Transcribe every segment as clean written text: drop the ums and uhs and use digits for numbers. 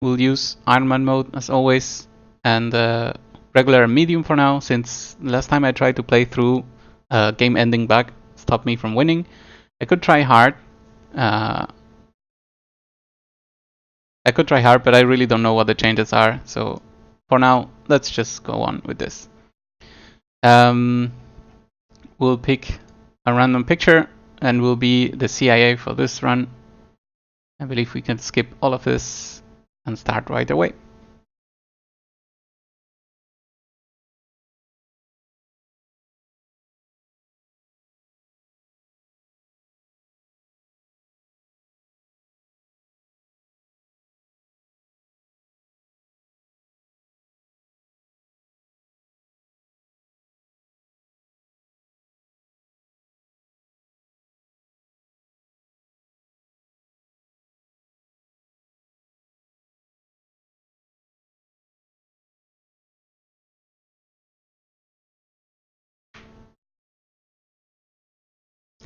We'll use Iron Man mode as always, and regular and medium for now, since last time I tried to play through game ending bug stopped me from winning. I could try hard. But I really don't know what the changes are. So for now, let's just go on with this. We'll pick a random picture and we'll be the CIA for this run. I believe we can skip all of this and start right away.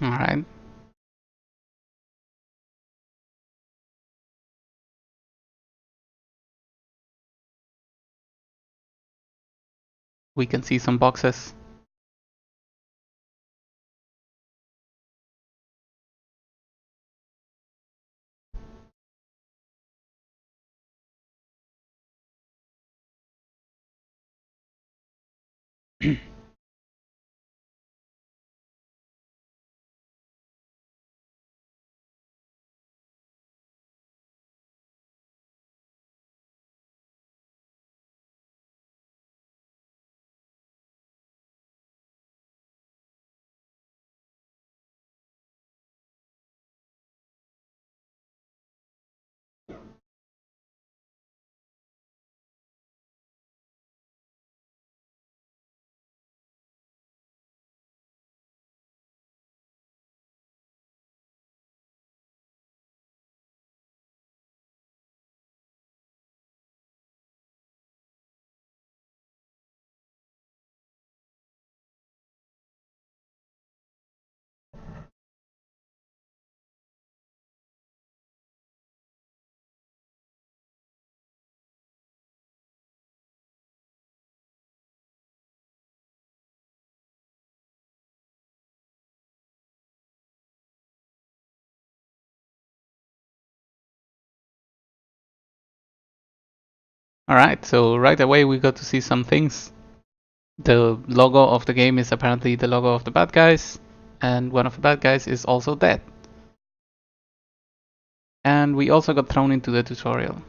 All right. We can see some boxes. Alright, so right away we got to see some things. The logo of the game is apparently the logo of the bad guys, and one of the bad guys is also dead. And we also got thrown into the tutorial.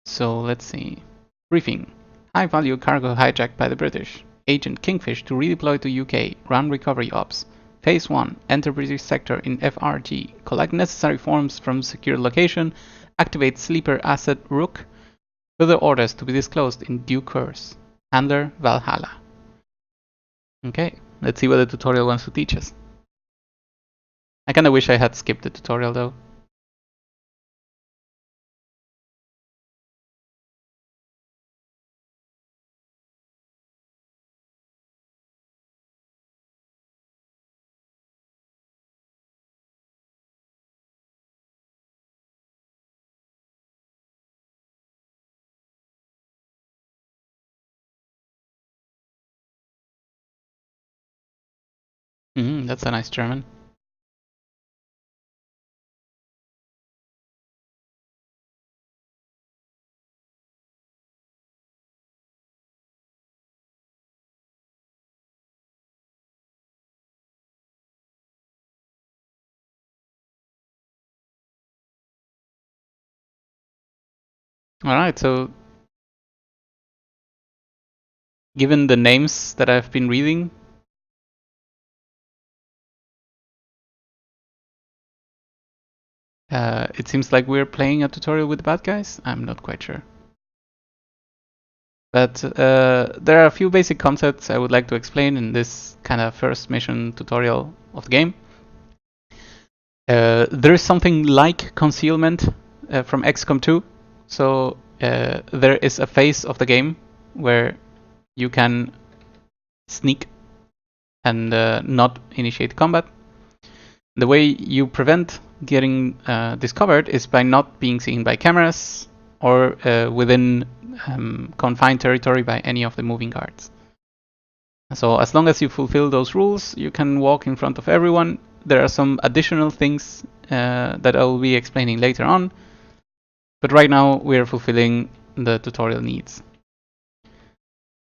So let's see. Briefing. High value cargo hijacked by the British. Agent Kingfish to redeploy to UK. Run recovery ops. Phase 1. Enter British sector in FRG. Collect necessary forms from secure location. Activate sleeper asset Rook. Further orders to be disclosed in due course. Handler Valhalla. Okay, let's see what the tutorial wants to teach us. I kinda wish I had skipped the tutorial though. That's a nice German. Alright, so given the names that I've been reading, it seems like we're playing a tutorial with the bad guys. I'm not quite sure. But there are a few basic concepts I would like to explain in this kind of first mission tutorial of the game. There is something like concealment from XCOM 2. So there is a phase of the game where you can sneak and not initiate combat. The way you prevent getting discovered is by not being seen by cameras or within confined territory by any of the moving guards. So as long as you fulfill those rules, you can walk in front of everyone. There are some additional things that I will be explaining later on, but right now we are fulfilling the tutorial needs.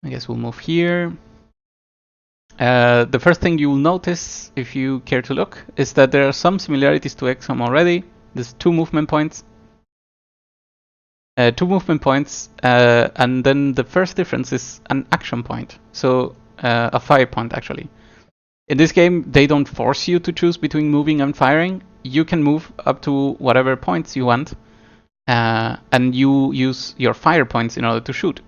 I guess we'll move here. The first thing you will notice, if you care to look, is that there are some similarities to XCOM already. There's 2 movement points. And then the first difference is an action point. So a fire point, actually. In this game, they don't force you to choose between moving and firing. You can move up to whatever points you want, and you use your fire points in order to shoot.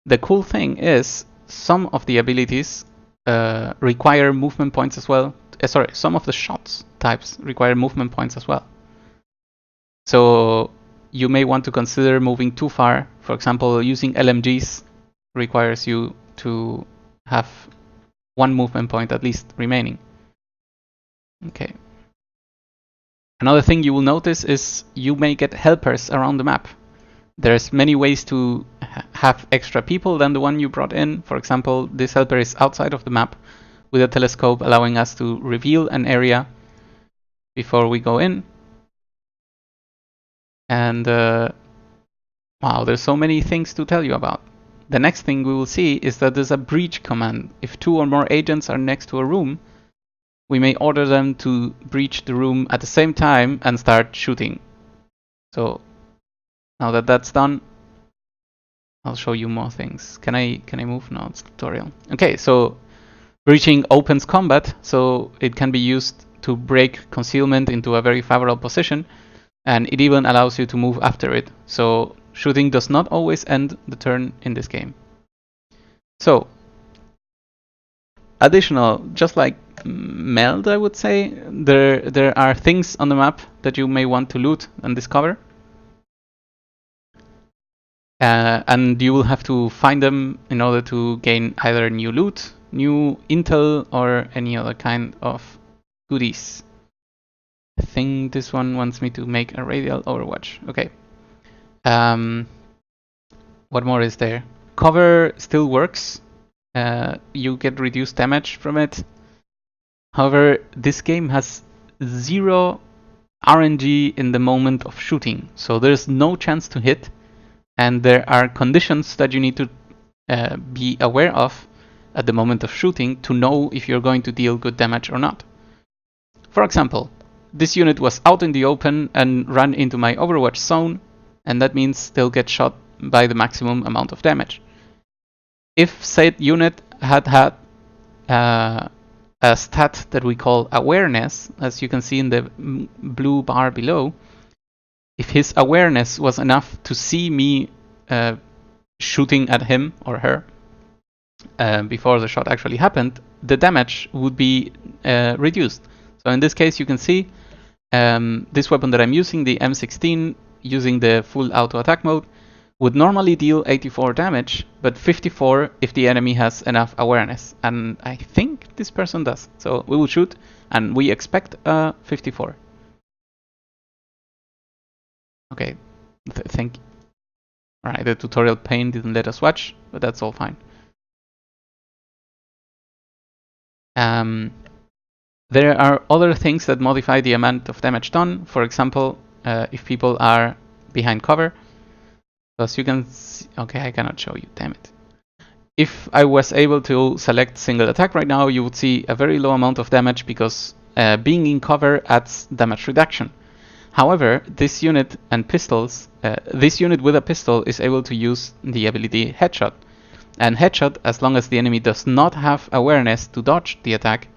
The cool thing is, some of the abilities require movement points as well. Some of the shots types require movement points as well. So you may want to consider moving too far. For example, using LMGs requires you to have 1 movement point at least remaining. Okay. Another thing you will notice is you may get helpers around the map. There's many ways to have extra people than the one you brought in. For example, this helper is outside of the map with a telescope, allowing us to reveal an area before we go in. And wow, there's so many things to tell you about. The next thing we will see is that there's a breach command. If 2 or more agents are next to a room, we may order them to breach the room at the same time and start shooting. So now that that's done, I'll show you more things. Can I move? No, it's tutorial. Okay, so breaching opens combat, so it can be used to break concealment into a very favorable position, and it even allows you to move after it. So shooting does not always end the turn in this game. So additional, just like Meld, I would say, there are things on the map that you may want to loot and discover. And you will have to find them in order to gain either new loot, new intel, or any other kind of goodies. I think this one wants me to make a radial overwatch. Okay. What more is there? Cover still works. You get reduced damage from it. However, this game has 0 RNG in the moment of shooting, so there's no chance to hit, and there are conditions that you need to be aware of at the moment of shooting to know if you're going to deal good damage or not. For example, this unit was out in the open and ran into my Overwatch zone, and that means they'll get shot by the maximum amount of damage. If said unit had a stat that we call awareness, as you can see in the blue bar below, if his awareness was enough to see me shooting at him or her before the shot actually happened, the damage would be reduced. So in this case, you can see this weapon that I'm using, the M16, using the full auto attack mode, would normally deal 84 damage, but 54 if the enemy has enough awareness. And I think this person does. So we will shoot, and we expect 54. Okay, thank you. Alright, the tutorial pane didn't let us watch, but that's all fine. There are other things that modify the amount of damage done. For example, if people are behind cover. As you can see, okay, I cannot show you, damn it. If I was able to select single attack right now, you would see a very low amount of damage because being in cover adds damage reduction. However, this unit and pistols, this unit with a pistol is able to use the ability Headshot. And Headshot, as long as the enemy does not have awareness to dodge the attack,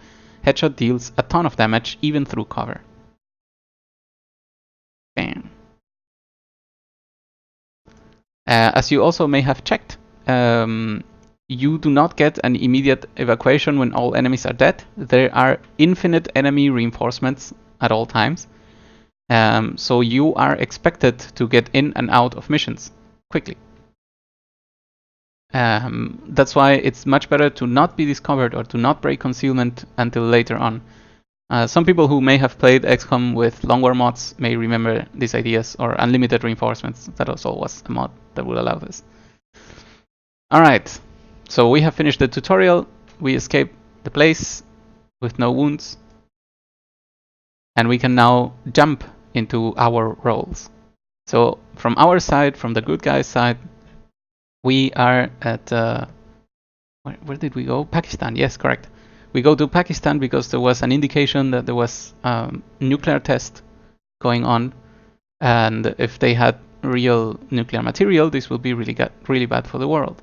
Headshot deals a ton of damage even through cover. Bam. As you also may have checked, you do not get an immediate evacuation when all enemies are dead. There are infinite enemy reinforcements at all times. So you are expected to get in and out of missions quickly. That's why it's much better to not be discovered or to not break concealment until later on. Some people who may have played XCOM with long war mods may remember these ideas, or unlimited reinforcements. That also was a mod that would allow this. Alright, so we have finished the tutorial. We escaped the place with no wounds. And we can now jump into our roles. So from our side, from the good guys side, we are at... where did we go? Pakistan, yes, correct. We go to Pakistan because there was an indication that there was nuclear test going on, and if they had real nuclear material, this will be really bad for the world.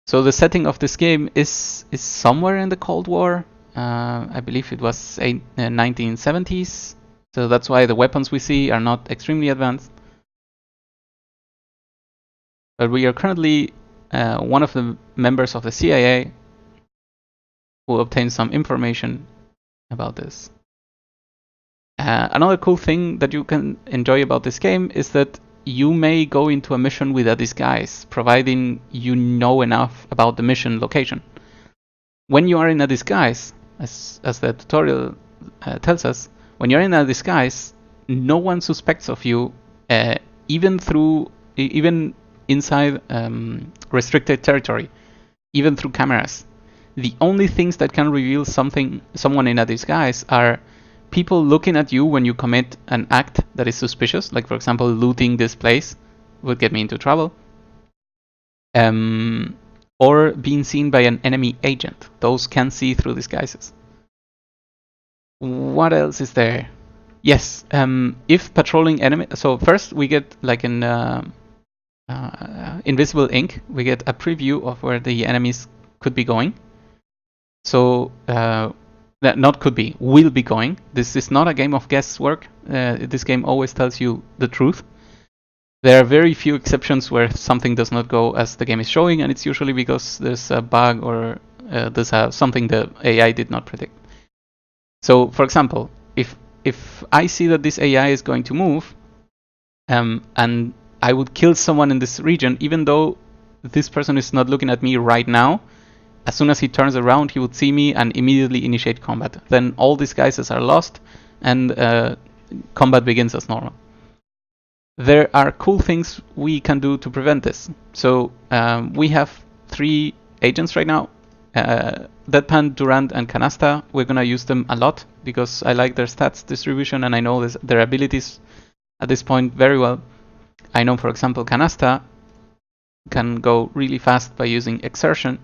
So the setting of this game is somewhere in the Cold War. I believe it was 1970s, so that's why the weapons we see are not extremely advanced. But we are currently one of the members of the CIA who obtained some information about this. Another cool thing that you can enjoy about this game is that you may go into a mission with a disguise, providing you know enough about the mission location. When you are in a disguise, as the tutorial tells us, when you're in a disguise, no one suspects of you, even inside restricted territory, even through cameras. The only things that can reveal someone in a disguise are people looking at you when you commit an act that is suspicious, like for example looting this place would get me into trouble, or being seen by an enemy agent. Those can see through disguises. What else is there? Yes, if patrolling enemy. So first we get like an invisible ink. We get a preview of where the enemies could be going. So that not could be, will be going. This is not a game of guesswork. This game always tells you the truth. There are very few exceptions where something does not go as the game is showing, and it's usually because there's a bug or there's something the AI did not predict. So, for example, if I see that this AI is going to move, and I would kill someone in this region, even though this person is not looking at me right now, as soon as he turns around, he would see me and immediately initiate combat. Then all disguises are lost, and combat begins as normal. There are cool things we can do to prevent this. So we have 3 agents right now. Deadpan, Durand, and Canasta. We're gonna use them a lot because I like their stats distribution and I know their abilities at this point very well. I know, for example, Canasta can go really fast by using exertion.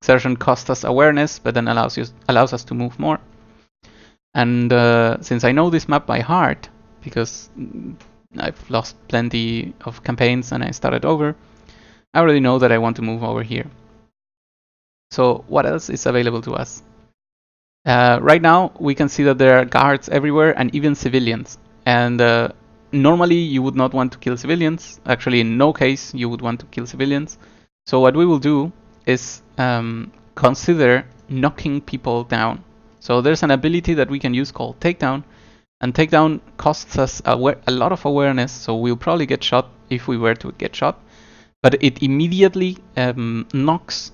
Exertion costs us awareness, but then allows us to move more. And since I know this map by heart, because I've lost plenty of campaigns and I started over, I already know that I want to move over here. So what else is available to us? Right now we can see that there are guards everywhere and even civilians. And normally you would not want to kill civilians. Actually, in no case you would want to kill civilians. So what we will do is consider knocking people down. So there's an ability that we can use called takedown, and takedown costs us a lot of awareness, so we'll probably get shot if we were to get shot, but it immediately knocks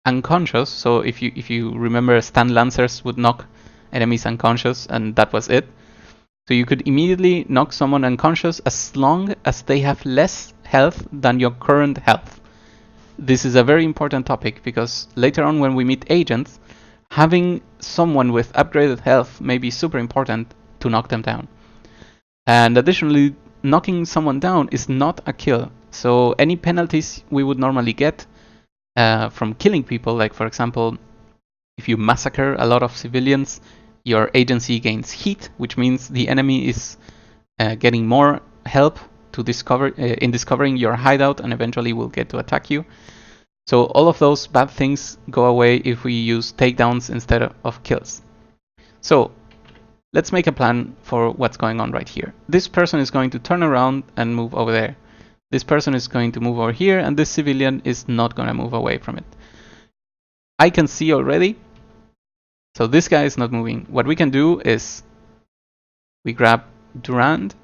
unconscious. So if you remember, stun lancers would knock enemies unconscious, and that was it. So you could immediately knock someone unconscious as long as they have less health than your current health. This is a very important topic because later on when we meet agents, having someone with upgraded health may be super important to knock them down. And additionally, knocking someone down is not a kill. So any penalties we would normally get from killing people, like for example, if you massacre a lot of civilians, your agency gains heat, which means the enemy is getting more help to discovering your hideout and eventually will get to attack you. So all of those bad things go away if we use takedowns instead of kills. So let's make a plan for what's going on right here. This person is going to turn around and move over there. This person is going to move over here, and this civilian is not going to move away from it. I can see already. So this guy is not moving. What we can do is we grab Durand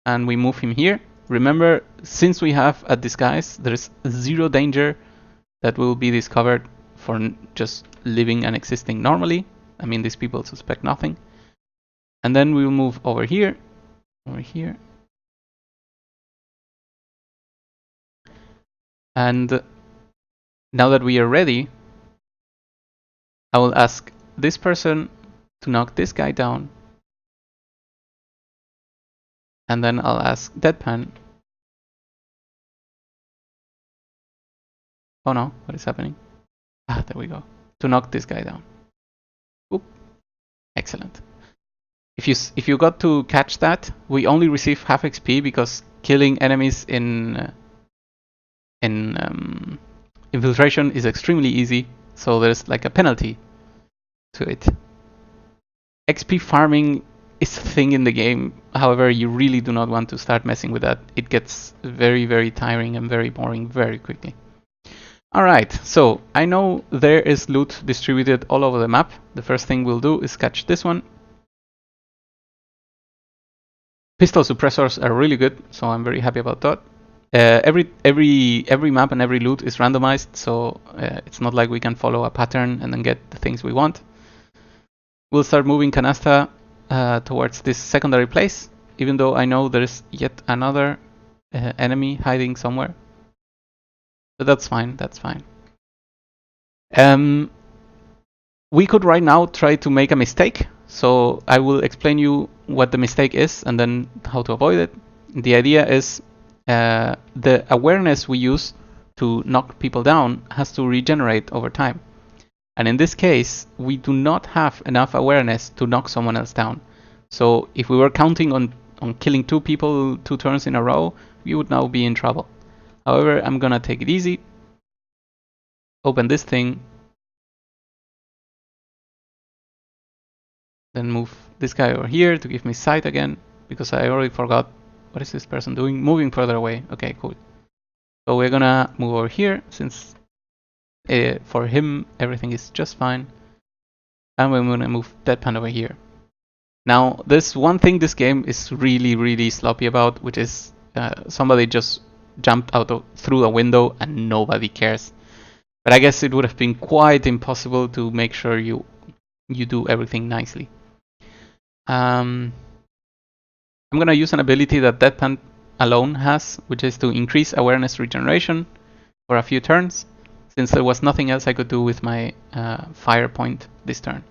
and we move him here. Remember, since we have a disguise, there is 0 danger that will be discovered for just living and existing normally. I mean, these people suspect nothing. And then we will move over here, and now that we are ready, I will ask this person to knock this guy down, and then I'll ask Deadpan. Oh no, what is happening? Ah, there we go. To knock this guy down. Oop. Excellent. If you got to catch that, we only receive half XP because killing enemies in infiltration is extremely easy, so there's like a penalty to it. XP farming is a thing in the game, however, you really do not want to start messing with that. It gets very, very tiring and very boring very quickly. Alright, so I know there is loot distributed all over the map. The first thing we'll do is catch this one. Pistol suppressors are really good, so I'm very happy about that. Every map and every loot is randomized, so it's not like we can follow a pattern and then get the things we want. We'll start moving Canasta towards this secondary place, even though I know there's yet another enemy hiding somewhere. But that's fine, that's fine. We could right now try to make a mistake, so I will explain you what the mistake is and then how to avoid it. The idea is the awareness we use to knock people down has to regenerate over time. And in this case, we do not have enough awareness to knock someone else down. So if we were counting on killing 2 people 2 turns in a row, we would now be in trouble. However, I'm gonna take it easy. Open this thing. Then move this guy over here to give me sight again, because I already forgot. What is this person doing? Moving further away. Okay, cool. So we're gonna move over here, since for him everything is just fine. And we're gonna move Deadpan over here. Now, there's one thing this game is really, really sloppy about, which is somebody just jumped out through a window and nobody cares. But I guess it would have been quite impossible to make sure you do everything nicely. I'm gonna use an ability that Deadpan alone has, which is to increase awareness regeneration for a few turns, since there was nothing else I could do with my fire point this turn.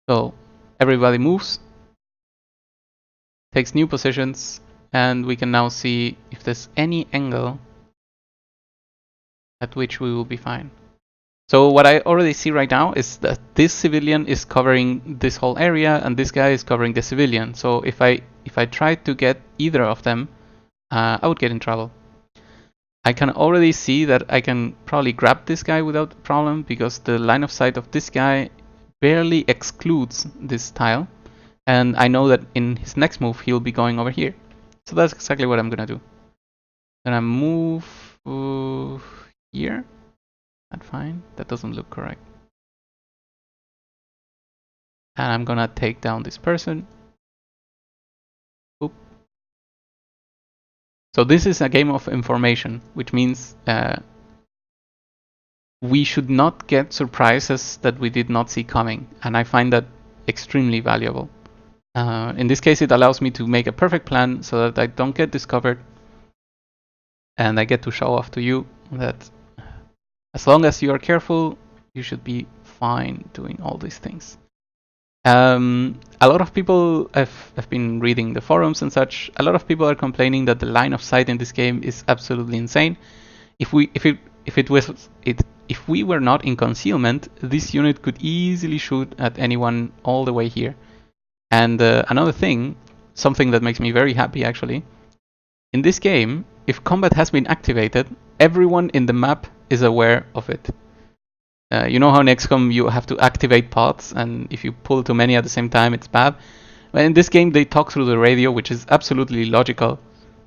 So everybody moves, takes new positions, and we can now see if there's any angle at which we will be fine. So what I already see right now is that this civilian is covering this whole area and this guy is covering the civilian. So if I tried to get either of them, I would get in trouble. I can already see that I can probably grab this guy without problem, because the line of sight of this guy barely excludes this tile. And I know that in his next move he'll be going over here. So that's exactly what I'm gonna do. Then I move here. That's fine. That doesn't look correct. And I'm gonna take down this person. Oop. So this is a game of information, which means we should not get surprises that we did not see coming. And I find that extremely valuable. In this case, it allows me to make a perfect plan so that I don't get discovered. And I get to show off to you that as long as you are careful, you should be fine doing all these things. A lot of people have been reading the forums and such. A lot of people are complaining that the line of sight in this game is absolutely insane. If we were not in concealment, this unit could easily shoot at anyone all the way here. And another thing, something that makes me very happy actually, in this game, if combat has been activated, everyone in the map is aware of it. You know how in XCOM you have to activate pods, and if you pull too many at the same time, it's bad. But in this game, they talk through the radio, which is absolutely logical,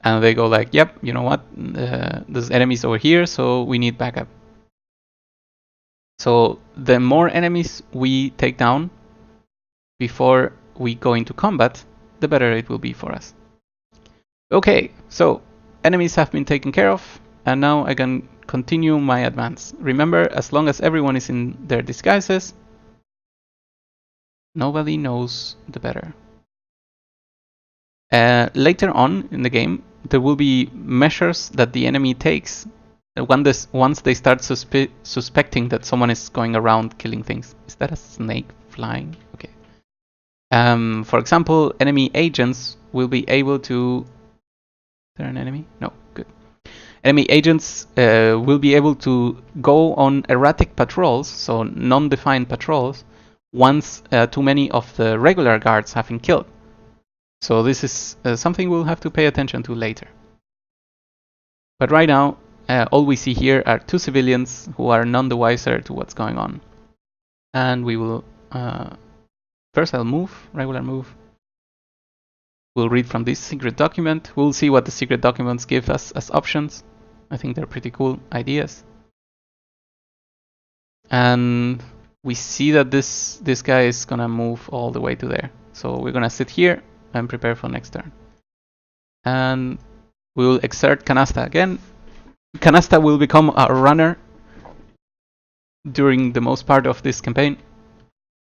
and they go like, "Yep, you know what? There's enemies over here, so we need backup." So the more enemies we take down before we go into combat, the better it will be for us. Okay, so enemies have been taken care of. and now I can continue my advance. Remember, as long as everyone is in their disguises, nobody knows the better. Later on in the game, there will be measures that the enemy takes once they start suspecting that someone is going around killing things. Is that a snake flying? Okay. For example, enemy agents will be able to... Is there an enemy? No, good. Enemy agents will be able to go on erratic patrols, so non-defined patrols, once too many of the regular guards have been killed. So this is something we'll have to pay attention to later. But right now, all we see here are two civilians who are none the wiser to what's going on. And we will... first I'll move, regular move. We'll read from this secret document. We'll see what the secret documents give us as options. I think they're pretty cool ideas. And we see that this guy is gonna move all the way to there. So we're gonna sit here and prepare for next turn. And we will exert Canasta again. Canasta will become a runner during the most part of this campaign.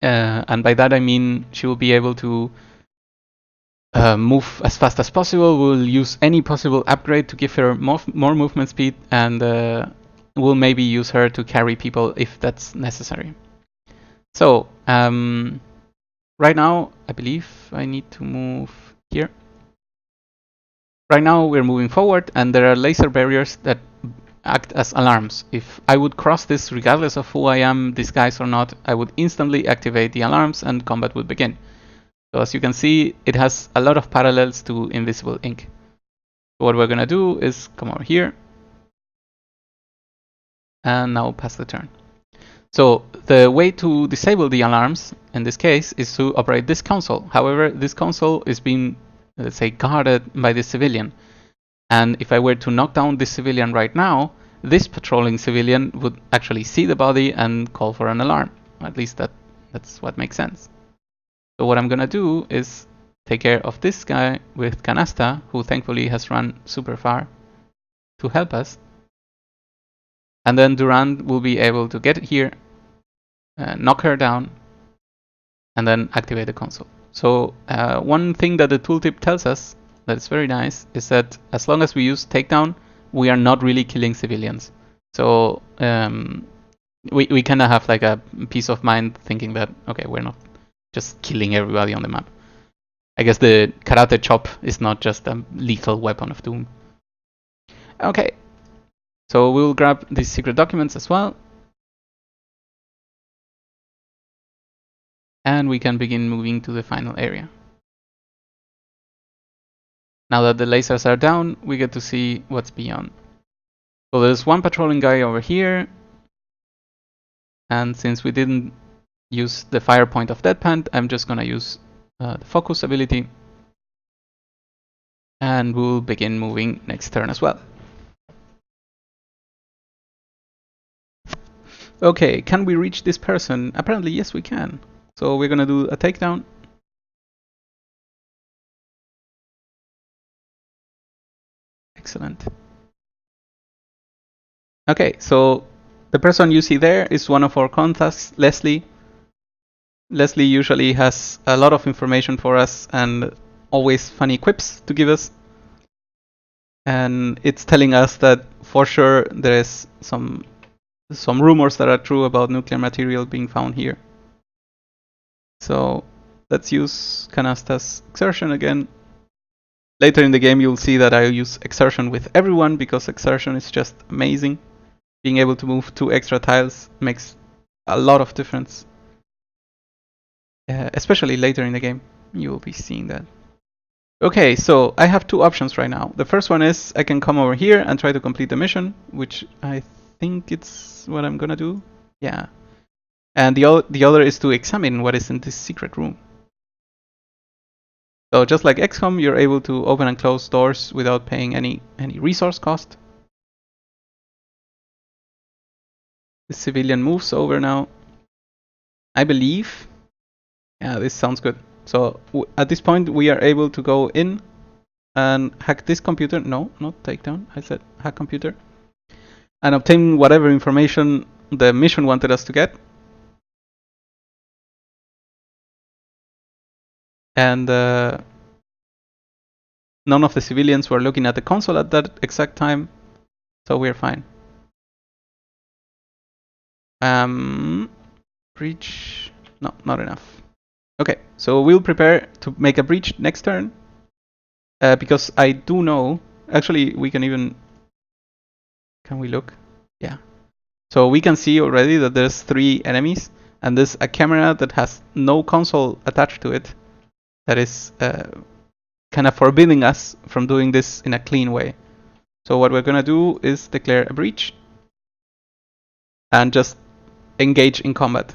And by that I mean she will be able to move as fast as possible. We'll use any possible upgrade to give her more movement speed, and we'll maybe use her to carry people if that's necessary. So, right now, I believe I need to move here. Right now we're moving forward, and there are laser barriers that act as alarms. If I would cross this regardless of who I am, disguised or not, I would instantly activate the alarms and combat would begin. So as you can see, it has a lot of parallels to Invisible Ink. So what we're gonna do is come over here and now pass the turn. So the way to disable the alarms in this case is to operate this console. However, this console is being, let's say, guarded by the civilian. And if I were to knock down this civilian right now, this patrolling civilian would actually see the body and call for an alarm. At least that's what makes sense. So what I'm gonna do is take care of this guy with Canasta, who thankfully has run super far to help us. And then Durand will be able to get here, knock her down, and then activate the console. So one thing that the tooltip tells us that's very nice is that as long as we use takedown, we are not really killing civilians. So we kind of have like a peace of mind thinking that, okay, we're not just killing everybody on the map. I guess the karate chop is not just a lethal weapon of doom. Okay, so we'll grab these secret documents as well. And we can begin moving to the final area. Now that the lasers are down, we get to see what's beyond. So there's one patrolling guy over here. And since we didn't use the fire point of Deadpan, I'm just gonna use the focus ability. And we'll begin moving next turn as well. Okay, can we reach this person? Apparently yes we can. So we're gonna do a takedown. Excellent. Okay, so the person you see there is one of our contacts, Leslie. Leslie usually has a lot of information for us and always funny quips to give us. And it's telling us that for sure there is some rumors that are true about nuclear material being found here. So let's use Canasta's exertion again. Later in the game you'll see that I use exertion with everyone because exertion is just amazing. Being able to move 2 extra tiles makes a lot of difference. Especially later in the game, you will be seeing that. Okay, so I have 2 options right now. The first one is I can come over here and try to complete the mission, which I think it's what I'm gonna do. Yeah. And the other is to examine what is in this secret room. So just like XCOM, you're able to open and close doors without paying any resource cost. The civilian moves over now. I believe. Yeah, this sounds good. So at this point we are able to go in and hack this computer. No, not takedown. I said hack computer. and obtain whatever information the mission wanted us to get. And none of the civilians were looking at the console at that exact time, so we're fine. Breach. No, not enough. Okay, so we'll prepare to make a breach next turn. Because I do know... Actually, we can even... Can we look? Yeah. So we can see already that there's 3 enemies, and there's a camera that has no console attached to it that is kind of forbidding us from doing this in a clean way. So what we're gonna do is declare a breach and just engage in combat.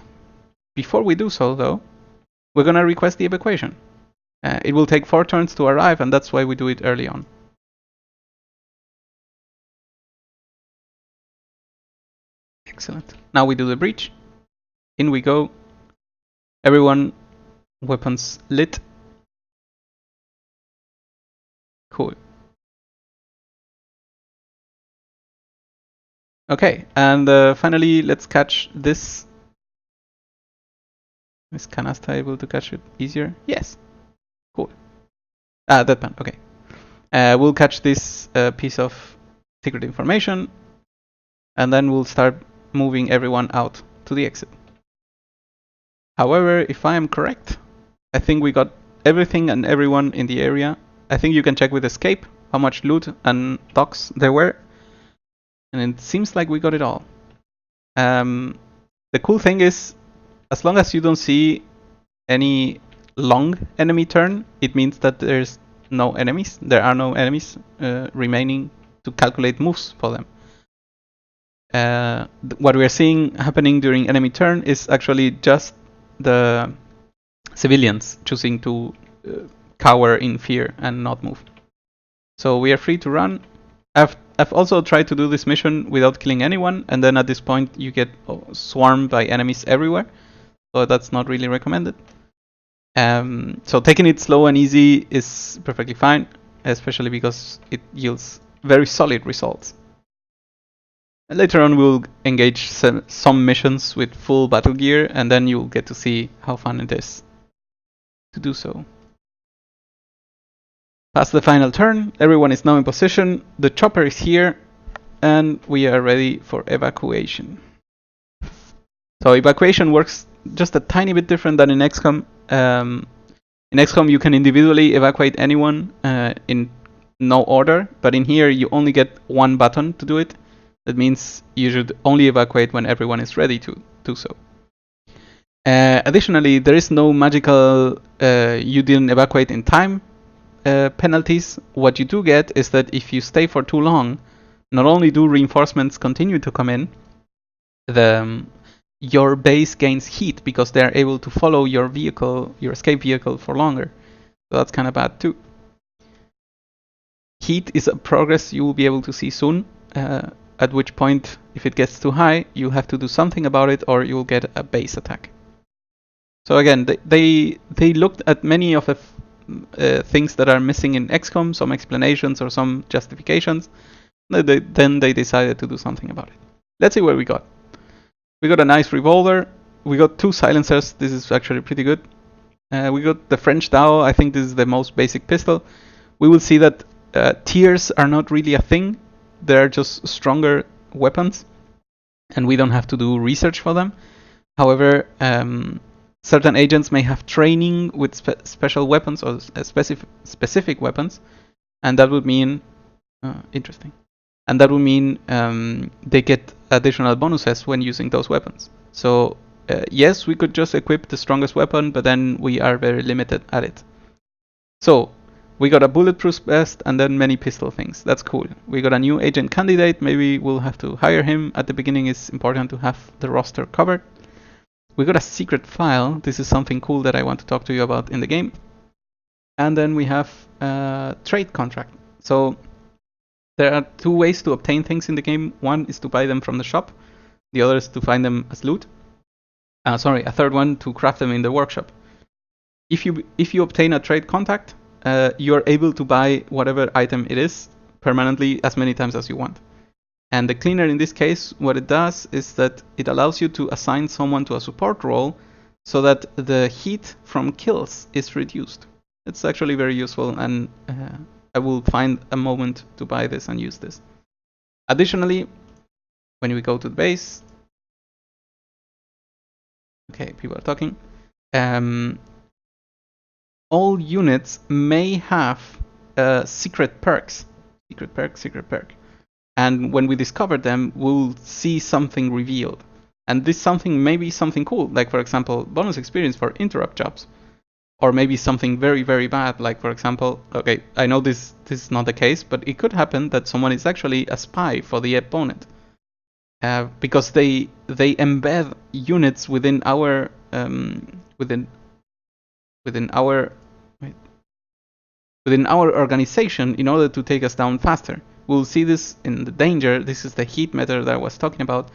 Before we do so, though, we're gonna request the evacuation. It will take 4 turns to arrive, and that's why we do it early on. Excellent. Now we do the breach. In we go. Everyone, weapons lit. Cool. Okay, and finally, let's catch this. Is Canasta able to catch it easier? Yes. Cool. Deadpan, okay. We'll catch this piece of secret information, and then we'll start moving everyone out to the exit. However, if I am correct, I think we got everything and everyone in the area. I think you can check with escape how much loot and docks there were. And it seems like we got it all. The cool thing is, as long as you don't see any long enemy turn, it means that there's no enemies. There are no enemies remaining to calculate moves for them. What we are seeing happening during enemy turn is actually just the civilians choosing to cower in fear and not move. So we are free to run. I've also tried to do this mission without killing anyone, and then at this point you get swarmed by enemies everywhere, so that's not really recommended. So taking it slow and easy is perfectly fine, especially because it yields very solid results. And later on we'll engage some missions with full battle gear, and then you'll get to see how fun it is to do so. Past the final turn, everyone is now in position, the chopper is here, and we are ready for evacuation. So evacuation works just a tiny bit different than in XCOM. In XCOM you can individually evacuate anyone in no order, but in here you only get one button to do it. That means you should only evacuate when everyone is ready to do so. Additionally, there is no magical you didn't evacuate in time penalties. What you do get is that if you stay for too long, not only do reinforcements continue to come in, your base gains heat because they are able to follow your vehicle, your escape vehicle, for longer. So that's kind of bad too. Heat is a progress you will be able to see soon, at which point, if it gets too high, you have to do something about it or you will get a base attack. So again, they looked at many of the things that are missing in XCOM, some explanations or some justifications. Then they decided to do something about it. Let's see what we got. We got a nice revolver. We got 2 silencers. This is actually pretty good. We got the French Dao. I think this is the most basic pistol. We will see that tiers are not really a thing. They're just stronger weapons, and we don't have to do research for them. However, certain agents may have training with special weapons or specific weapons, and that would mean interesting. And that would mean they get additional bonuses when using those weapons. So yes, we could just equip the strongest weapon, but then we are very limited at it. So we got a bulletproof vest and then many pistol things. That's cool. We got a new agent candidate. Maybe we'll have to hire him. At the beginning, it's important to have the roster covered. We got a secret file. This is something cool that I want to talk to you about in the game. And then we have a trade contract. So there are 2 ways to obtain things in the game. One is to buy them from the shop. The other is to find them as loot. A third one to craft them in the workshop. If you obtain a trade contract, you are able to buy whatever item it is permanently as many times as you want. And the cleaner in this case, what it does is that it allows you to assign someone to a support role so that the heat from kills is reduced. It's actually very useful, and I will find a moment to buy this and use this. Additionally, when we go to the base, okay, people are talking. All units may have secret perks. Secret perk. And when we discover them, we'll see something revealed. And this something may be something cool, like for example, bonus experience for interrupt jobs. Or maybe something very, very bad, like for example, okay, I know this is not the case, but it could happen that someone is actually a spy for the opponent. Because they embed units within our within our organization in order to take us down faster. We'll see this in the danger. This is the heat meter that I was talking about.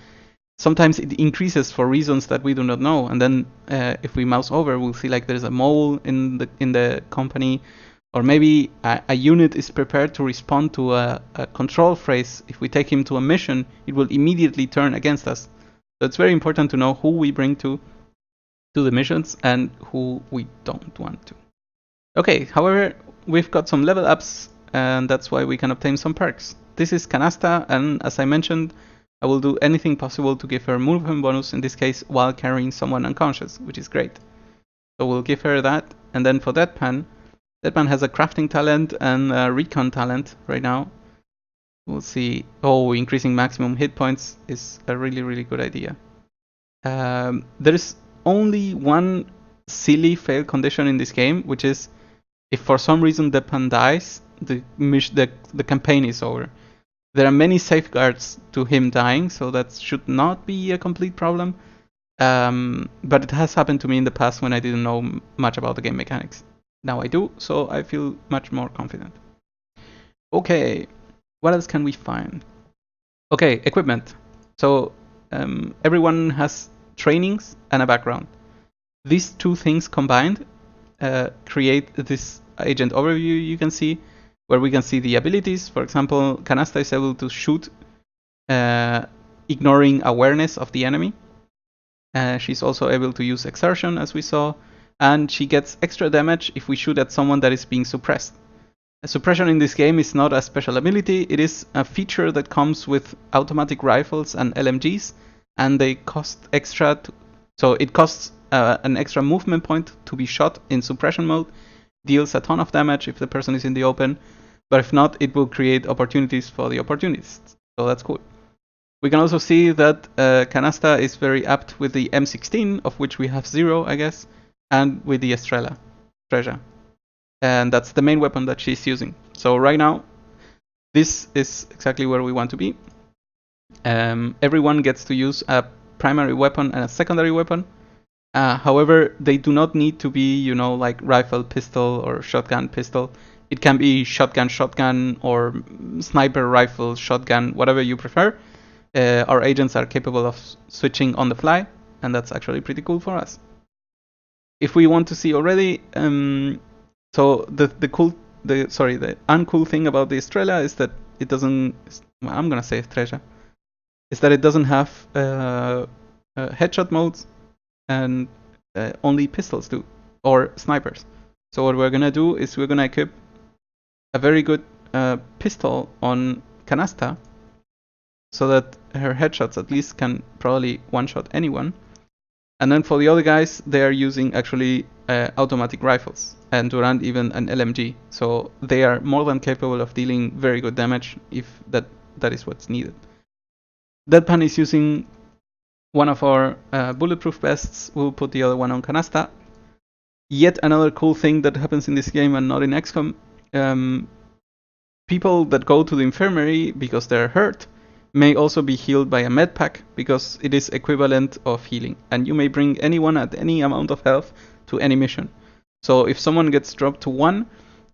Sometimes it increases for reasons that we do not know, and then if we mouse over, we'll see like there's a mole in the company, or maybe a unit is prepared to respond to a control phrase. If we take him to a mission, it will immediately turn against us. So it's very important to know who we bring to the missions and who we don't want to. Okay, however, we've got some level ups, and that's why we can obtain some perks. This is Canasta, and as I mentioned, I will do anything possible to give her movement bonus, in this case while carrying someone unconscious, which is great. So we'll give her that, and then for Deadpan has a crafting talent and a recon talent right now. We'll see. Oh, increasing maximum hit points is a really, really good idea. There's only one silly fail condition in this game, which is if for some reason Deadpan dies, the campaign is over. There are many safeguards to him dying, so that should not be a complete problem. But it has happened to me in the past when I didn't know much about the game mechanics. Now I do, so I feel much more confident. Okay, what else can we find? Okay, equipment. So everyone has trainings and a background. These two things combined create this agent overview you can see, where we can see the abilities. For example, Canasta is able to shoot ignoring awareness of the enemy. She's also able to use exertion, as we saw, and she gets extra damage if we shoot at someone that is being suppressed. Suppression in this game is not a special ability, it is a feature that comes with automatic rifles and LMGs, and they cost extra, so it costs an extra movement point to be shot in suppression mode, deals a ton of damage if the person is in the open, but if not, it will create opportunities for the opportunists, so that's cool. We can also see that Canasta is very apt with the M16, of which we have 0, I guess, and with the Estrella, Treasure. And that's the main weapon that she's using. So right now, this is exactly where we want to be. Everyone gets to use a primary weapon and a secondary weapon. However, they do not need to be, like rifle, pistol, or shotgun, pistol. It can be shotgun, or sniper, rifle, shotgun, whatever you prefer. Our agents are capable of switching on the fly, and that's actually pretty cool for us. If we want to see already, so the uncool thing about the Estrella is that it doesn't. I'm gonna say Estrella. Is that it doesn't have headshot modes, and only pistols do, or snipers. So what we're gonna do is we're gonna equip a very good pistol on Canasta, so that her headshots at least can probably one-shot anyone. And then for the other guys, they are using actually automatic rifles, and Durand even an LMG. So they are more than capable of dealing very good damage if that is what's needed. Deadpan is using one of our bulletproof vests. We'll put the other one on Canasta. Yet another cool thing that happens in this game and not in XCOM. People that go to the infirmary because they're hurt may also be healed by a med pack, because it is equivalent of healing, and you may bring anyone at any amount of health to any mission. So if someone gets dropped to 1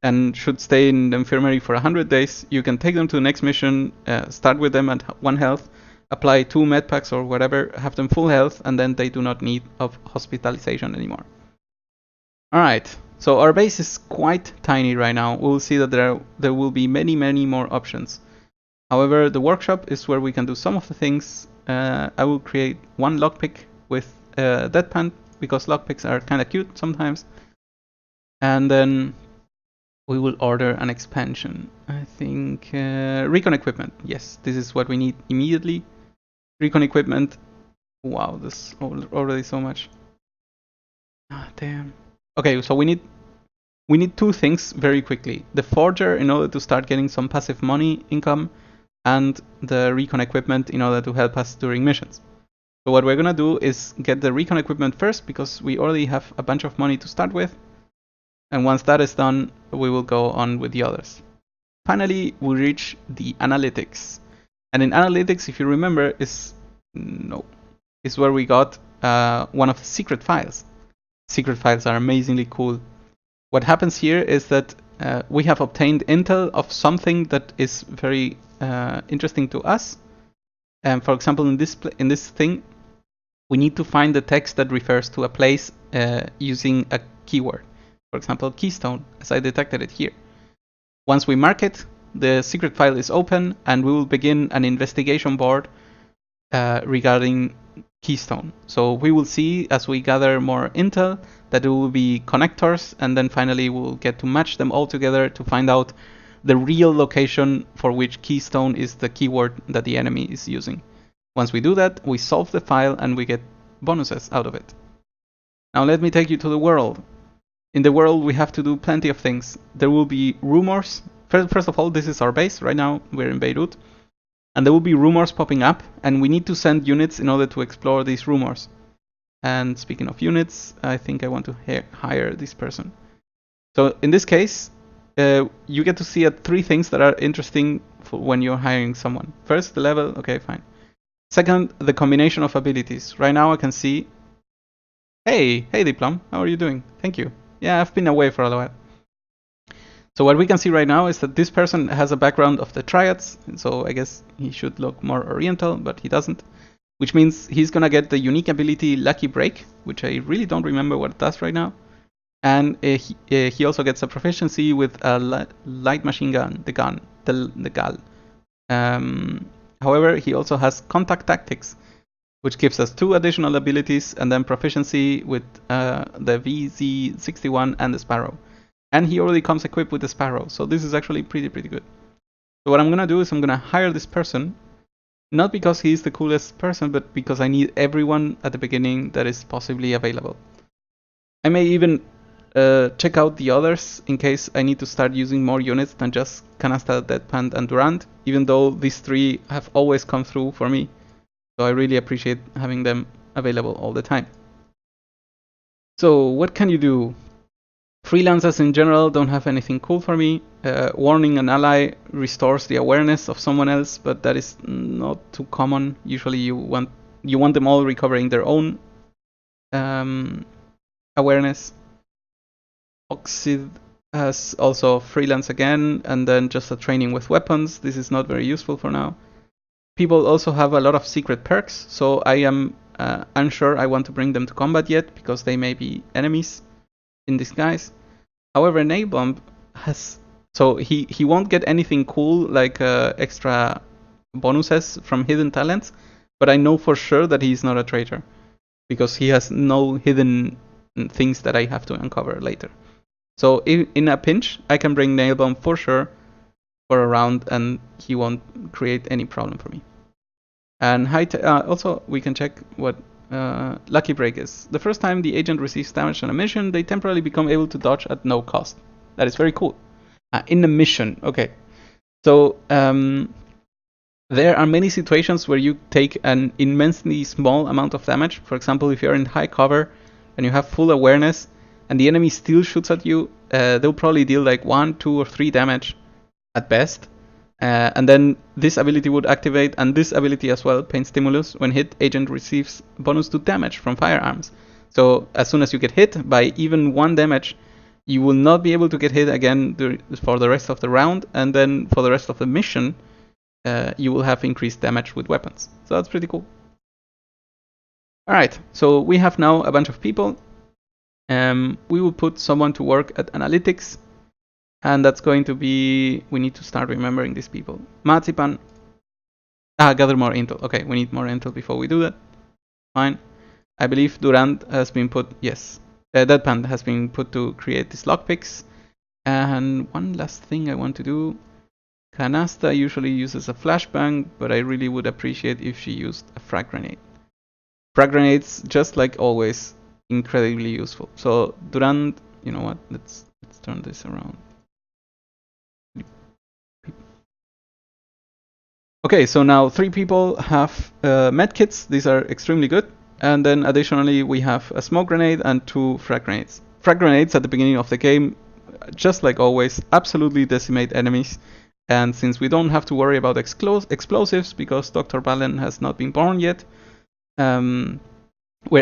and should stay in the infirmary for 100 days, you can take them to the next mission, start with them at 1 health, apply 2 med packs or whatever, have them full health, and then they do not need of hospitalization anymore. Alright, so our base is quite tiny right now. We'll see that there will be many more options. However, the workshop is where we can do some of the things. I will create one lockpick with deadpan because lockpicks are kind of cute sometimes. And then we will order an expansion. I think recon equipment. Yes, this is what we need immediately. Recon equipment. Wow, this already so much. Ah, damn. Okay, so we need two things very quickly. The forger in order to start getting some passive money income, and the recon equipment in order to help us during missions. So what we're gonna do is get the recon equipment first because we already have a bunch of money to start with. And once that is done, we will go on with the others. Finally, we reach the analytics. And in analytics, if you remember, is where we got one of the secret files. Secret files are amazingly cool. What happens here is that we have obtained intel of something that is very interesting to us. And for example, in this thing, we need to find the text that refers to a place using a keyword. For example, keystone, as I detected it here. Once we mark it, the secret file is open, and we will begin an investigation board regarding keystone. So we will see as we gather more intel that there will be connectors, and then finally we'll get to match them all together to find out the real location for which keystone is the keyword that the enemy is using. Once we do that, we solve the file and we get bonuses out of it. Now let me take you to the world. In the world, we have to do plenty of things. There will be rumors. First of all, this is our base. Right now, we're in Beirut. And there will be rumors popping up, and we need to send units in order to explore these rumors. And speaking of units, I think I want to hire this person. So in this case, you get to see 3 things that are interesting for when you're hiring someone. First, the level. Okay, fine. Second, the combination of abilities. Right now, I can see... Hey, Diplom. How are you doing? Thank you. Yeah, I've been away for a while. So what we can see right now is that this person has a background of the triads, so I guess he should look more oriental, but he doesn't. Which means he's gonna get the unique ability Lucky Break, which I really don't remember what it does right now. And he also gets a proficiency with a light machine gun, the GAL. However, he also has contact tactics, which gives us 2 additional abilities, and then proficiency with the VZ61 and the Sparrow. And he already comes equipped with the Sparrow, so this is actually pretty good. So what I'm gonna do is I'm gonna hire this person, not because he's the coolest person, but because I need everyone at the beginning that is possibly available. I may even check out the others in case I need to start using more units than just Canasta, Deadpan, and Durant, even though these 3 have always come through for me. So I really appreciate having them available all the time. So what can you do? Freelancers in general don't have anything cool for me. Warning an ally restores the awareness of someone else, but that is not too common. Usually you want them all recovering their own awareness. Oxid has also freelance again, and then just a training with weapons. This is not very useful for now. People also have a lot of secret perks, so I am unsure I want to bring them to combat yet, because they may be enemies in disguise. However, Nailbomb has... So he won't get anything cool like extra bonuses from hidden talents, but I know for sure that he's not a traitor, because he has no hidden things that I have to uncover later. So in a pinch, I can bring Nailbomb for sure for a round, and he won't create any problem for me. And also, we can check what Lucky Break is. The first time the agent receives damage on a mission, they temporarily become able to dodge at no cost. That is very cool. In a mission, okay. So there are many situations where you take an immensely small amount of damage. For example, if you're in high cover and you have full awareness and the enemy still shoots at you, they'll probably deal like 1, 2, or 3 damage at best. And then this ability would activate, and this ability as well, Pain Stimulus. When hit, agent receives bonus to damage from firearms. So as soon as you get hit by even 1 damage, you will not be able to get hit again for the rest of the round, and then for the rest of the mission, you will have increased damage with weapons. So that's pretty cool. Alright, so we have now a bunch of people. We will put someone to work at analytics. And that's going to be... We need to start remembering these people. Marzipan, Gather more intel. Okay, we need more intel before we do that. Fine. I believe Durand has been put, yes. Deadpan has been put to create these lockpicks. And one last thing I want to do. Canasta usually uses a flashbang, but I really would appreciate if she used a frag grenade. Frag grenades, just like always, incredibly useful. So Durand, you know what? Let's turn this around. Okay, so now 3 people have medkits. These are extremely good. And then additionally, we have a smoke grenade and 2 frag grenades. Frag grenades at the beginning of the game, just like always, absolutely decimate enemies. And since we don't have to worry about explosives because Dr. Balin has not been born yet, we're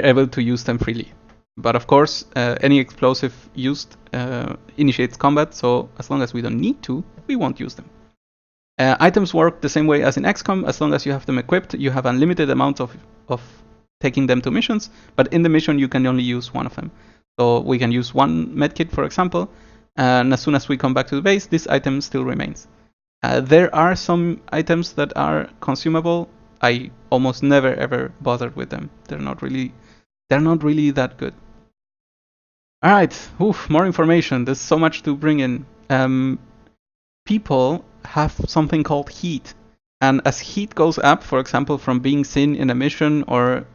able to use them freely. But of course, any explosive used initiates combat, so as long as we don't need to, we won't use them. Items work the same way as in XCOM. As long as you have them equipped, you have unlimited amounts of taking them to missions, but in the mission you can only use one of them. So we can use one medkit, for example, and as soon as we come back to the base, this item still remains. There are some items that are consumable. I almost never ever bothered with them. They're not really that good. Alright, more information. There's so much to bring in. People have something called heat. And as heat goes up, for example, from being seen in a mission or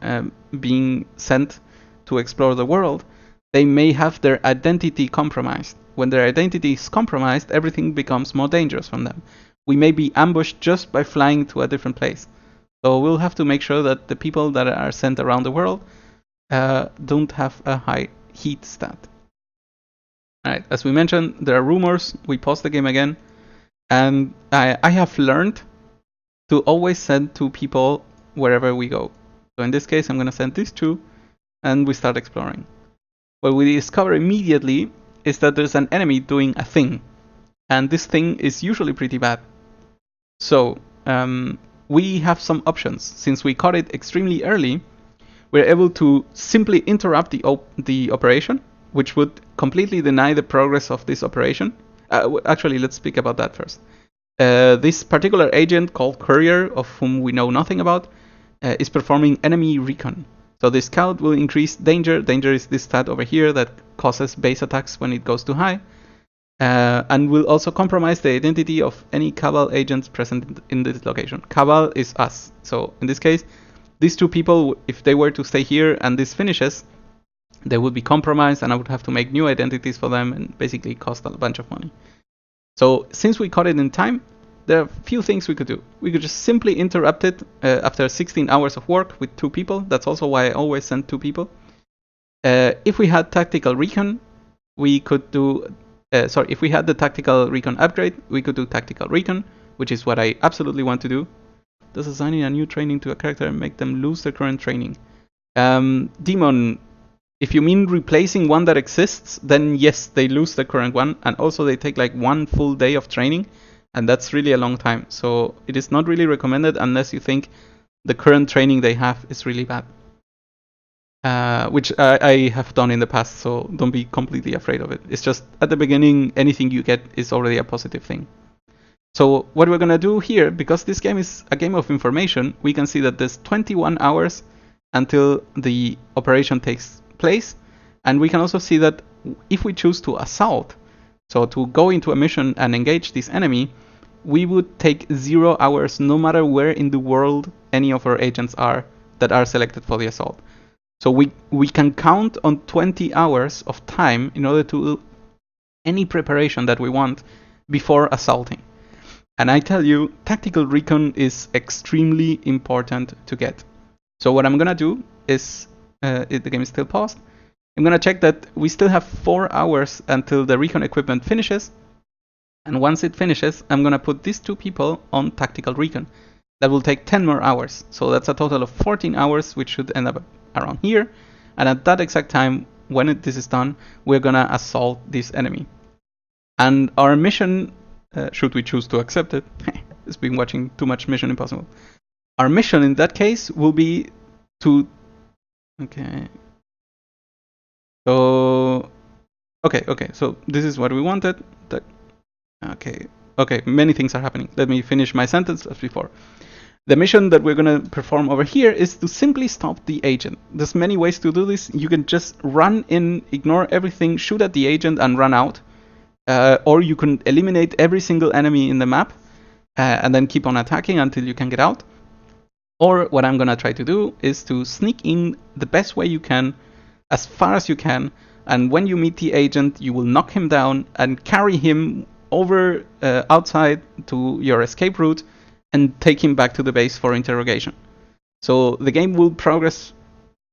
being sent to explore the world, they may have their identity compromised. When their identity is compromised, everything becomes more dangerous from them. We may be ambushed just by flying to a different place. So we'll have to make sure that the people that are sent around the world don't have a high heat stat. Alright, as we mentioned, there are rumors. We pause the game again. And I have learned to always send 2 people wherever we go. So in this case, I'm going to send these 2, and we start exploring. What we discover immediately is that there's an enemy doing a thing, and this thing is usually pretty bad. So we have some options. Since we caught it extremely early, we're able to simply interrupt the operation, which would completely deny the progress of this operation. Actually, let's speak about that first. This particular agent called Courier, of whom we know nothing about, is performing enemy recon. So the scout will increase danger. Danger is this stat over here that causes base attacks when it goes too high. And will also compromise the identity of any Cabal agents present in this location. Cabal is us. So in this case, these 2 people, if they were to stay here and this finishes, they would be compromised and I would have to make new identities for them and basically cost a bunch of money. So since we caught it in time, there are a few things we could do. We could just simply interrupt it after 16 hours of work with 2 people. That's also why I always send 2 people. If we had tactical recon, we could do... if we had the tactical recon upgrade, we could do tactical recon, which is what I absolutely want to do. Does assigning a new training to a character make them lose their current training? Demon, if you mean replacing one that exists, then yes, they lose the current one, and also they take like 1 full day of training, and that's really a long time. So it is not really recommended unless you think the current training they have is really bad. Which I have done in the past, so don't be completely afraid of it. It's just at the beginning, anything you get is already a positive thing. So what we're gonna do here, because this game is a game of information, we can see that there's 21 hours until the operation takes place, and we can also see that if we choose to assault, so to go into a mission and engage this enemy, we would take 0 hours no matter where in the world any of our agents are that are selected for the assault. So we can count on 20 hours of time in order to do any preparation that we want before assaulting. And I tell you, tactical recon is extremely important to get. So what I'm gonna do is, the game is still paused, I'm gonna check that we still have 4 hours until the recon equipment finishes. And once it finishes, I'm gonna put these 2 people on tactical recon. That will take 10 more hours. So that's a total of 14 hours, which should end up around here. And at that exact time, when this is done, we're gonna assault this enemy. And our mission, should we choose to accept it, it's been watching too much Mission Impossible. Our mission in that case will be to... Okay. So... Okay, so this is what we wanted. Okay, many things are happening. Let me finish my sentence as before. The mission that we're going to perform over here is to simply stop the agent. There's many ways to do this. You can just run in, ignore everything, shoot at the agent and run out. Or you can eliminate every single enemy in the map and then keep on attacking until you can get out. Or what I'm going to try to do is to sneak in the best way you can, as far as you can, and when you meet the agent, you will knock him down and carry him over outside to your escape route and take him back to the base for interrogation. So the game will progress.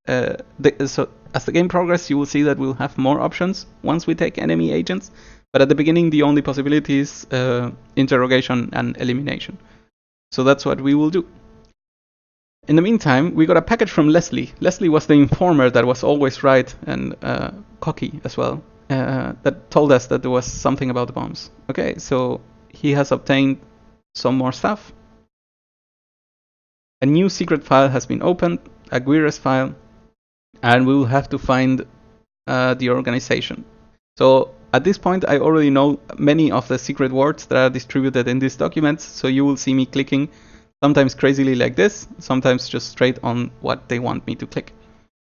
So as the game progresses, you will see that we'll have more options once we take enemy agents. But at the beginning, the only possibility is interrogation and elimination. So that's what we will do. In the meantime, we got a package from Leslie. Leslie was the informer that was always right and cocky as well, that told us that there was something about the bombs. Okay, so he has obtained some more stuff. A new secret file has been opened, a Guires file, and we will have to find the organization. So at this point, I already know many of the secret words that are distributed in these documents, so you will see me clicking sometimes crazily like this, sometimes just straight on what they want me to click.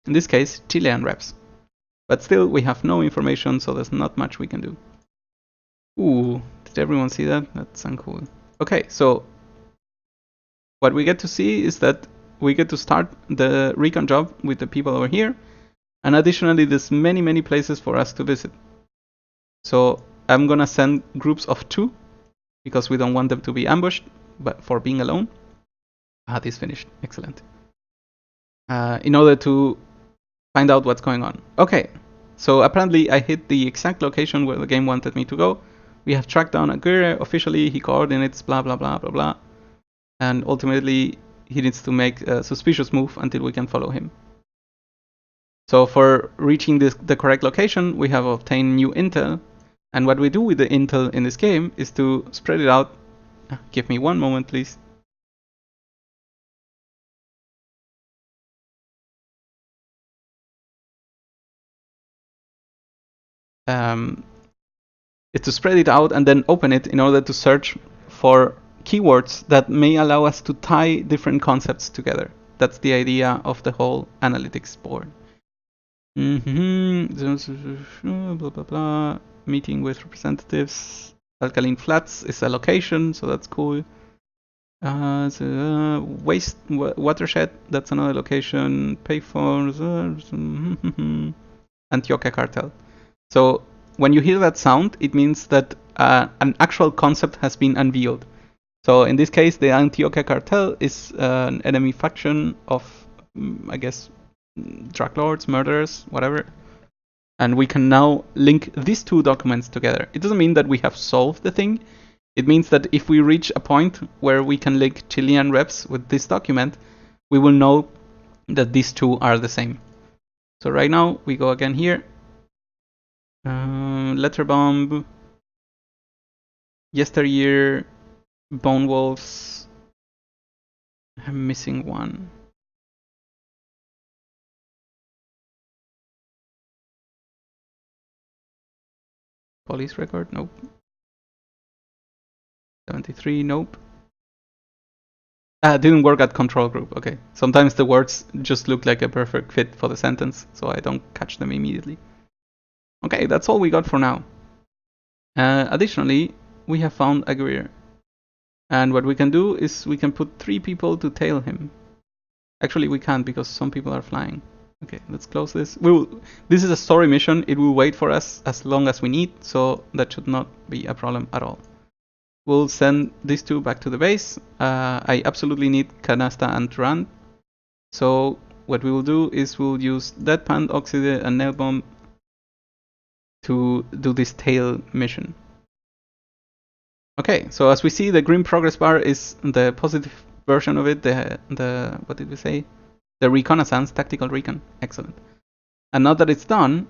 In this case, Chilean reps. But still, we have no information, so there's not much we can do. Ooh, did everyone see that? That's uncool. Okay, so what we get to see is that we get to start the recon job with the people over here. And additionally, there's many places for us to visit. So I'm gonna send groups of 2, because we don't want them to be ambushed, but for being alone. This finished. Excellent. In order to find out what's going on. Okay, so apparently I hit the exact location where the game wanted me to go. We have tracked down Aguirre. Officially, he coordinates blah blah blah blah blah. And ultimately, he needs to make a suspicious move until we can follow him. So for reaching the correct location, we have obtained new intel. And what we do with the intel in this game is to spread it out. Give me one moment, please. Is to spread it out and then open it in order to search for keywords that may allow us to tie different concepts together. That's the idea of the whole analytics board. Blah blah blah. Meeting with representatives. Alkaline Flats is a location, so that's cool. Waste watershed, that's another location. Payphones. Antioquia cartel. So when you hear that sound, it means that an actual concept has been unveiled. So in this case, the Antioquia cartel is an enemy faction of, I guess, drug lords, murderers, whatever. And we can now link these 2 documents together. It doesn't mean that we have solved the thing. It means that if we reach a point where we can link Chilean reps with this document, we will know that these 2 are the same. So right now, we go again here. Letter bomb, yesteryear, bone wolves. I'm missing one. Police record, nope. 73, nope. Didn't work at control group, okay. Sometimes the words just look like a perfect fit for the sentence, so I don't catch them immediately. Okay, that's all we got for now. Additionally, we have found Aguirre. And what we can do is we can put 3 people to tail him. Actually, we can't because some people are flying. Okay, let's close this. This is a story mission. It will wait for us as long as we need, so that should not be a problem at all. We'll send these 2 back to the base. I absolutely need Canasta and Turan. So what we will do is we'll use Deadpan, Oxide, and Nail Bomb to do this tail mission. Okay, so as we see, the green progress bar is the positive version of it. The what did we say? The reconnaissance, tactical recon. Excellent. And now that it's done,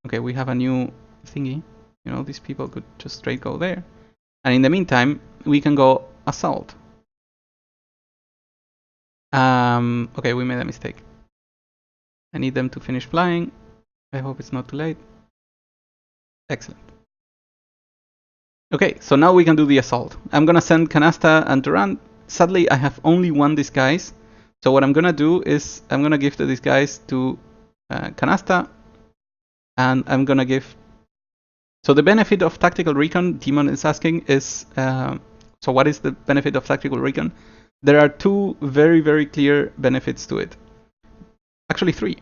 okay, we have a new thingy. You know, these people could just straight go there. And in the meantime, we can go assault. Okay, we made a mistake. I need them to finish flying. I hope it's not too late. Excellent. Okay, so now we can do the assault. I'm gonna send Canasta and Durant Sadly, I have only one disguise. So what I'm gonna do is I'm gonna give the disguise to Canasta, and I'm gonna give. So the benefit of tactical recon, Demon is asking, is so what is the benefit of tactical recon? There are two very, very clear benefits to it. Actually, three.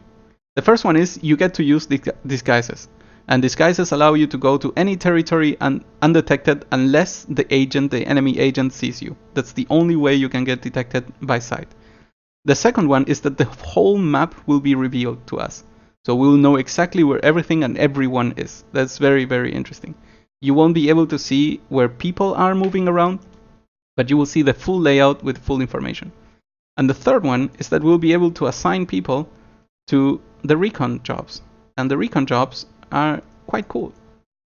The first one is you get to use disguises. And disguises allow you to go to any territory undetected unless the enemy agent sees you. That's the only way you can get detected by sight. The second one is that the whole map will be revealed to us. So we'll know exactly where everything and everyone is. That's very, very interesting. You won't be able to see where people are moving around, but you will see the full layout with full information. And the third one is that we'll be able to assign people to the recon jobs. And the recon jobs are quite cool.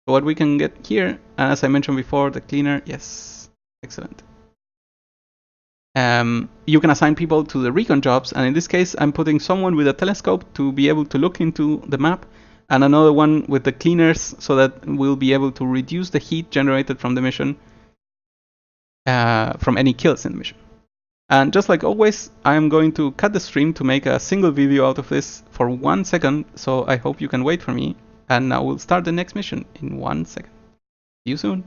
So what we can get here, and as I mentioned before, the cleaner, yes, excellent. You can assign people to the recon jobs, and in this case I'm putting someone with a telescope to be able to look into the map, and another one with the cleaners so that we'll be able to reduce the heat generated from the mission, from any kills in the mission. And just like always, I am going to cut the stream to make a single video out of this for 1 second, so I hope you can wait for me, and now we'll start the next mission in 1 second. See you soon.